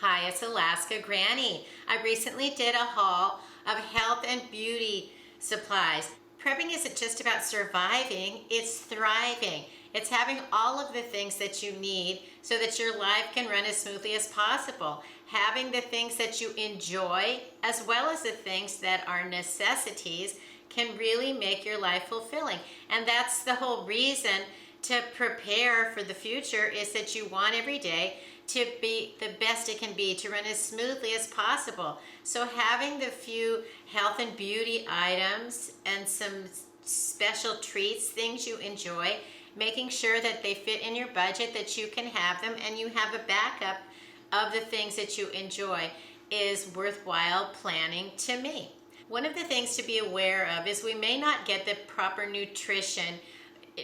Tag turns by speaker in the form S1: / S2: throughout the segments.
S1: Hi, it's Alaska Granny. I recently did a haul of health and beauty supplies. Prepping isn't just about surviving, it's thriving. It's having all of the things that you need so that your life can run as smoothly as possible. Having the things that you enjoy as well as the things that are necessities can really make your life fulfilling. And that's the whole reason to prepare for the future, is that you want every day to be the best it can be, to run as smoothly as possible. So having the few health and beauty items and some special treats, things you enjoy, making sure that they fit in your budget, that you can have them and you have a backup of the things that you enjoy, is worthwhile planning to me. One of the things to be aware of is we may not get the proper nutrition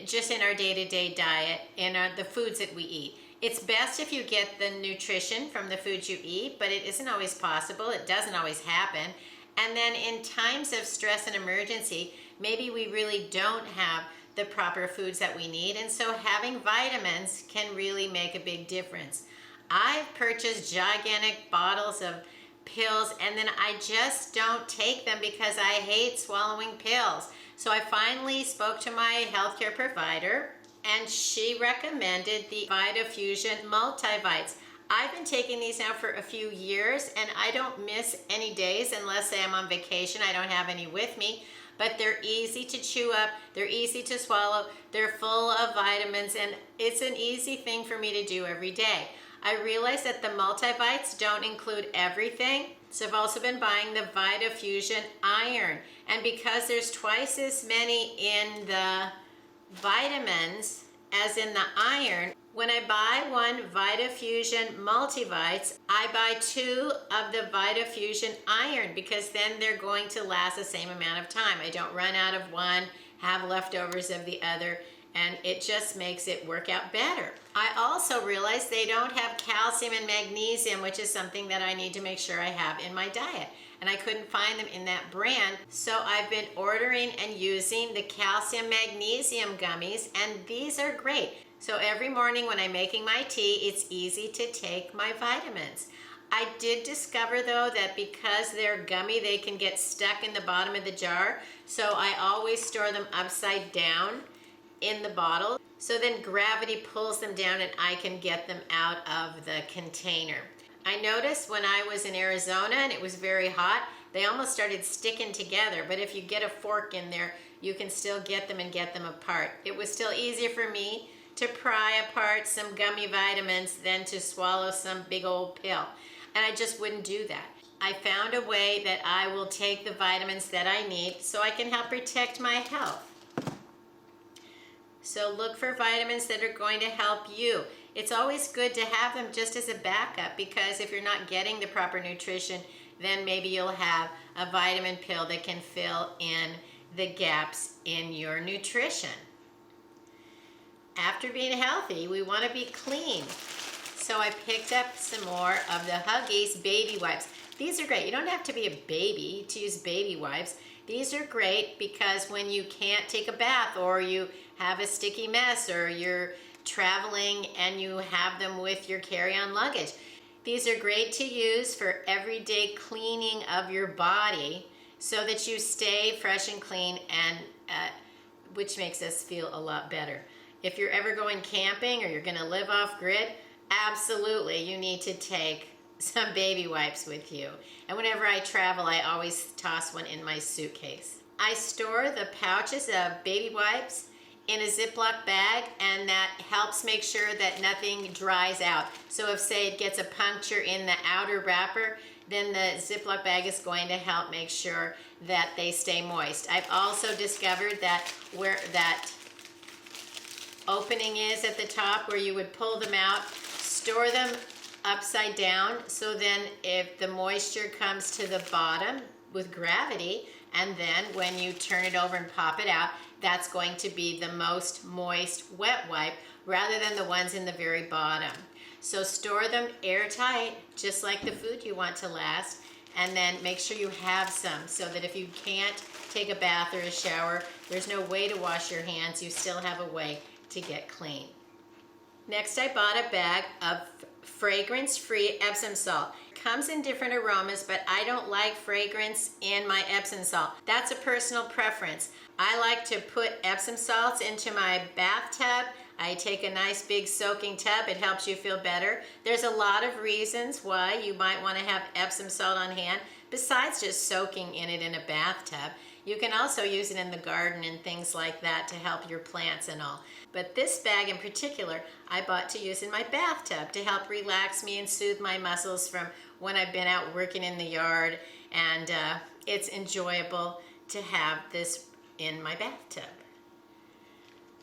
S1: just in our day-to-day diet, in the foods that we eat. It's best if you get the nutrition from the foods you eat, but it isn't always possible. It doesn't always happen. And then in times of stress and emergency, maybe we really don't have the proper foods that we need. And so having vitamins can really make a big difference. I've purchased gigantic bottles of pills and then I just don't take them because I hate swallowing pills. So I finally spoke to my healthcare provider and she recommended the VitaFusion Multivites. I've been taking these now for a few years and I don't miss any days unless say I'm on vacation. I don't have any with me, but they're easy to chew up, they're easy to swallow, they're full of vitamins, and it's an easy thing for me to do every day. I realize that the multivites don't include everything, so I've also been buying the VitaFusion Iron. And because there's twice as many in the vitamins as in the iron, when I buy one VitaFusion Multivites, I buy 2 of the VitaFusion Iron because then they're going to last the same amount of time. I don't run out of one, have leftovers of the other, and it just makes it work out better. I also realize they don't have calcium and magnesium, which is something that I need to make sure I have in my diet. And I couldn't find them in that brand, so I've been ordering and using the calcium magnesium gummies, and these are great. So every morning when I'm making my tea, it's easy to take my vitamins. I did discover though that because they're gummy, they can get stuck in the bottom of the jar, so I always store them upside down in the bottle, so then gravity pulls them down and I can get them out of the container. I noticed when I was in Arizona and it was very hot, they almost started sticking together, but if you get a fork in there, you can still get them and get them apart. It was still easier for me to pry apart some gummy vitamins than to swallow some big old pill, and I just wouldn't do that. I found a way that I will take the vitamins that I need so I can help protect my health. So look for vitamins that are going to help you. It's always good to have them just as a backup, because if you're not getting the proper nutrition, then maybe you'll have a vitamin pill that can fill in the gaps in your nutrition. After being healthy, we want to be clean. So I picked up some more of the Huggies baby wipes. These are great. You don't have to be a baby to use baby wipes. These are great because when you can't take a bath, or you have a sticky mess, or you're traveling and you have them with your carry-on luggage. These are great to use for everyday cleaning of your body so that you stay fresh and clean, and which makes us feel a lot better. If you're ever going camping or you're going to live off grid, absolutely you need to take some baby wipes with you. And whenever I travel, I always toss one in my suitcase. I store the pouches of baby wipes in a Ziploc bag, and that helps make sure that nothing dries out. So if, say, it gets a puncture in the outer wrapper, then the Ziploc bag is going to help make sure that they stay moist. I've also discovered that where that opening is at the top where you would pull them out, store them upside down, so then if the moisture comes to the bottom with gravity, and then when you turn it over and pop it out, that's going to be the most moist wet wipe rather than the ones in the very bottom. So store them airtight, just like the food you want to last, and then make sure you have some so that if you can't take a bath or a shower, there's no way to wash your hands, you still have a way to get clean. Next, I bought a bag of fragrance-free Epsom salt. It comes in different aromas, but I don't like fragrance in my Epsom salt. That's a personal preference. I like to put Epsom salts into my bathtub. I take a nice big soaking tub. It helps you feel better. There's a lot of reasons why you might want to have Epsom salt on hand besides just soaking in it in a bathtub. You can also use it in the garden and things like that to help your plants and all. But this bag in particular, I bought to use in my bathtub to help relax me and soothe my muscles from when I've been out working in the yard. And it's enjoyable to have this in my bathtub.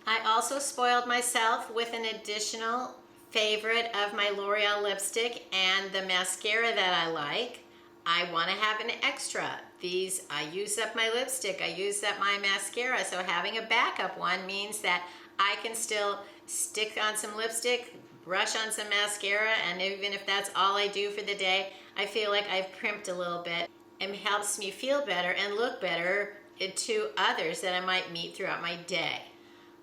S1: I also spoiled myself with an additional favorite of my L'Oreal lipstick and the mascara that I like. I want to have an extra. These, I use up my lipstick, I use up my mascara, so having a backup one means that I can still stick on some lipstick, brush on some mascara, and even if that's all I do for the day, I feel like I've primped a little bit. It helps me feel better and look better to others that I might meet throughout my day.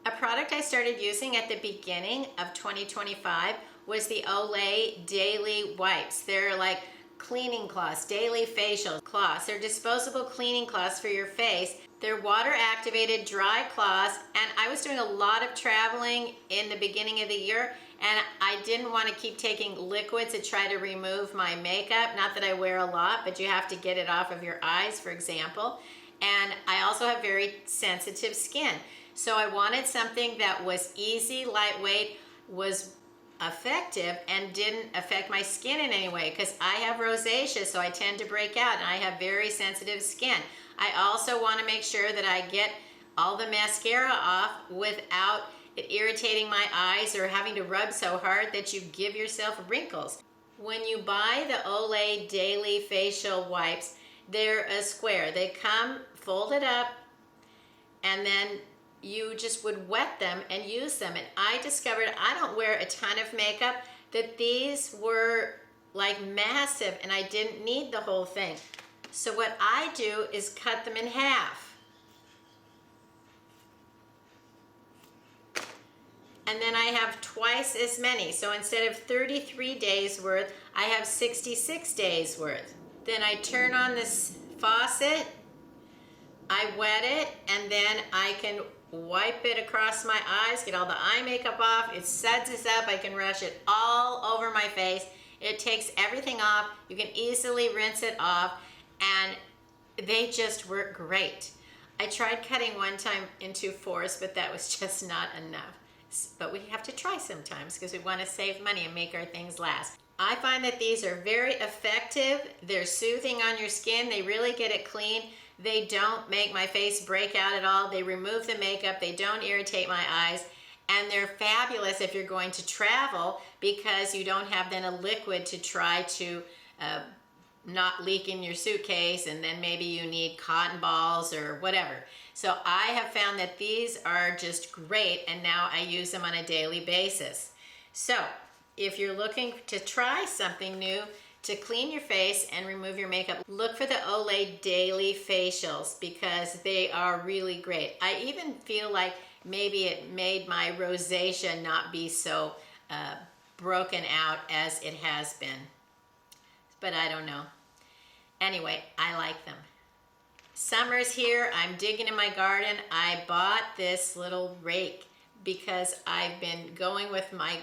S1: A product I started using at the beginning of 2025 was the Olay Daily Wipes. They're like cleaning cloths, daily facial cloths. They're disposable cleaning cloths for your face. They're water activated dry cloths, and I was doing a lot of traveling in the beginning of the year, and I didn't want to keep taking liquids to try to remove my makeup. Not that I wear a lot, but you have to get it off of your eyes, for example. And I also have very sensitive skin. So I wanted something that was easy, lightweight, was effective, and didn't affect my skin in any way, because I have rosacea, so I tend to break out, and I have very sensitive skin. I also want to make sure that I get all the mascara off without it irritating my eyes or having to rub so hard that you give yourself wrinkles. When you buy the Olay Daily Facial Wipes, they're a square. They come folded up, and then you just would wet them and use them. And I discovered, I don't wear a ton of makeup, that these were like massive and I didn't need the whole thing. So what I do is cut them in half. And then I have twice as many. So instead of 33 days worth, I have 66 days worth. Then I turn on this faucet, I wet it, and then I can wipe it across my eyes, get all the eye makeup off. It suds up. I can rush it all over my face. It takes everything off. You can easily rinse it off, and they just work great. I tried cutting one time into 4s, but that was just not enough. But we have to try sometimes because we want to save money and make our things last. I find that these are very effective. They're soothing on your skin. They really get it clean. They don't make my face break out at all. They remove the makeup. They don't irritate my eyes. And they're fabulous if you're going to travel because you don't have then a liquid to try to not leak in your suitcase, and then maybe you need cotton balls or whatever. So I have found that these are just great, and now I use them on a daily basis. So if you're looking to try something new to clean your face and remove your makeup, look for the Olay Daily Facials because they are really great. I even feel like maybe it made my rosacea not be so broken out as it has been. But I don't know. Anyway, I like them. Summer's here. I'm digging in my garden. I bought this little rake because I've been going with my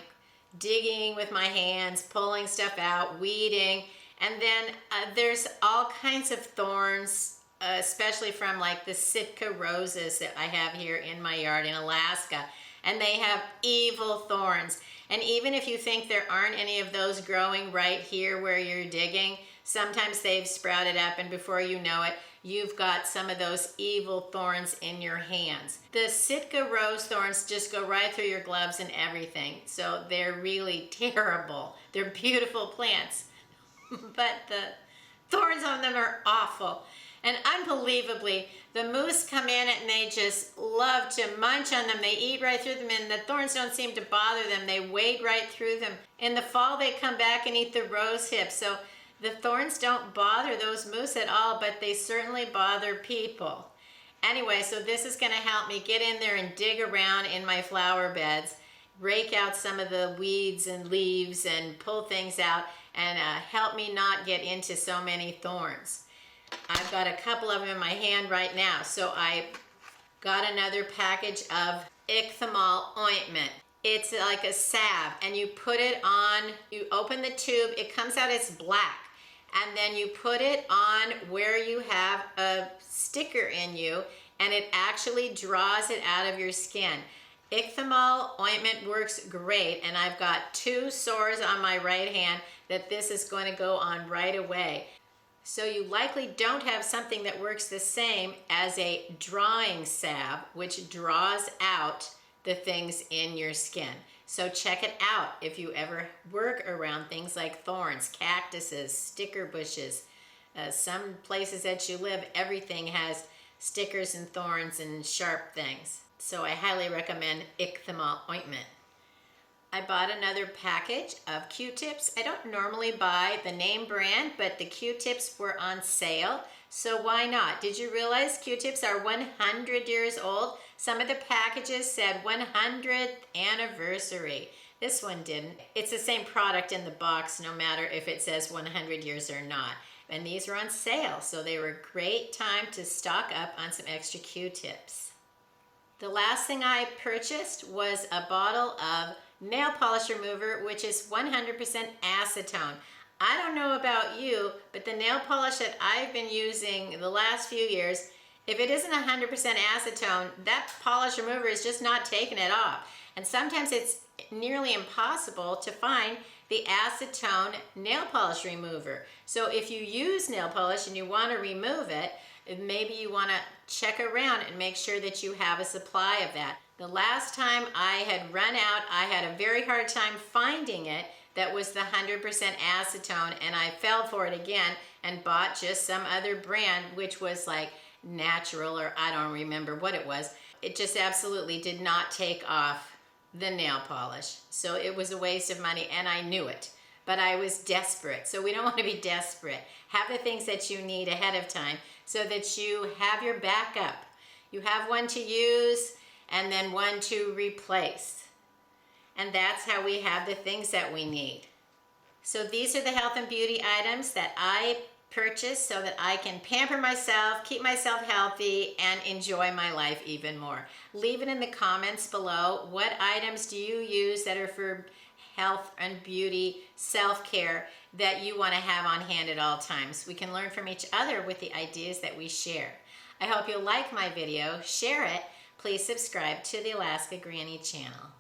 S1: digging with my hands, pulling stuff out, weeding, and then there's all kinds of thorns, especially from like the Sitka roses that I have here in my yard in Alaska, and they have evil thorns. And even if you think there aren't any of those growing right here where you're digging, sometimes they've sprouted up, and before you know it, you've got some of those evil thorns in your hands. The Sitka rose thorns just go right through your gloves and everything, so they're really terrible. They're beautiful plants, but the thorns on them are awful. And unbelievably, the moose come in and they just love to munch on them. They eat right through them, and the thorns don't seem to bother them. They wade right through them. In the fall, they come back and eat the rose hips. So the thorns don't bother those moose at all, but they certainly bother people. Anyway, so this is going to help me get in there and dig around in my flower beds rake out some of the weeds and leaves and pull things out and help me not get into so many thorns. I've got a couple of them in my hand right now, so I got another package of Ichthymal ointment. It's like a salve, and you put it on, you open the tube, it comes out as black, and then you put it on where you have a sticker in you, and it actually draws it out of your skin. Ichthymal ointment works great, and I've got 2 sores on my right hand that this is going to go on right away. So you likely don't have something that works the same as a drawing salve, which draws out the things in your skin. So check it out if you ever work around things like thorns, cactuses, sticker bushes. Some places that you live, everything has stickers and thorns and sharp things. So I highly recommend Ichthymal ointment. I bought another package of Q-tips. I don't normally buy the name brand, but the Q-tips were on sale, so why not? Did you realize Q-tips are 100 years old? Some of the packages said 100th anniversary. This one didn't. It's the same product in the box no matter if it says 100 years or not. And these were on sale, so they were a great time to stock up on some extra Q-tips. The last thing I purchased was a bottle of nail polish remover, which is 100% acetone. I don't know about you, but the nail polish that I've been using the last few years, if it isn't 100% acetone, that polish remover is just not taking it off. And sometimes it's nearly impossible to find the acetone nail polish remover. So if you use nail polish and you want to remove it, maybe you want to check around and make sure that you have a supply of that. The last time I had run out, I had a very hard time finding it that was the 100% acetone, and I fell for it again and bought just some other brand, which was like natural, or I don't remember what it was. It just absolutely did not take off the nail polish. So it was a waste of money, and I knew it, but I was desperate. So we don't want to be desperate. Have the things that you need ahead of time so that you have your backup. You have one to use and then one to replace. And that's how we have the things that we need. So these are the health and beauty items that I purchased so that I can pamper myself, keep myself healthy, and enjoy my life even more. Leave it in the comments below. What items do you use that are for health and beauty, self-care, that you want to have on hand at all times? We can learn from each other with the ideas that we share. I hope you'll like my video, share it. Please subscribe to the Alaska Granny channel.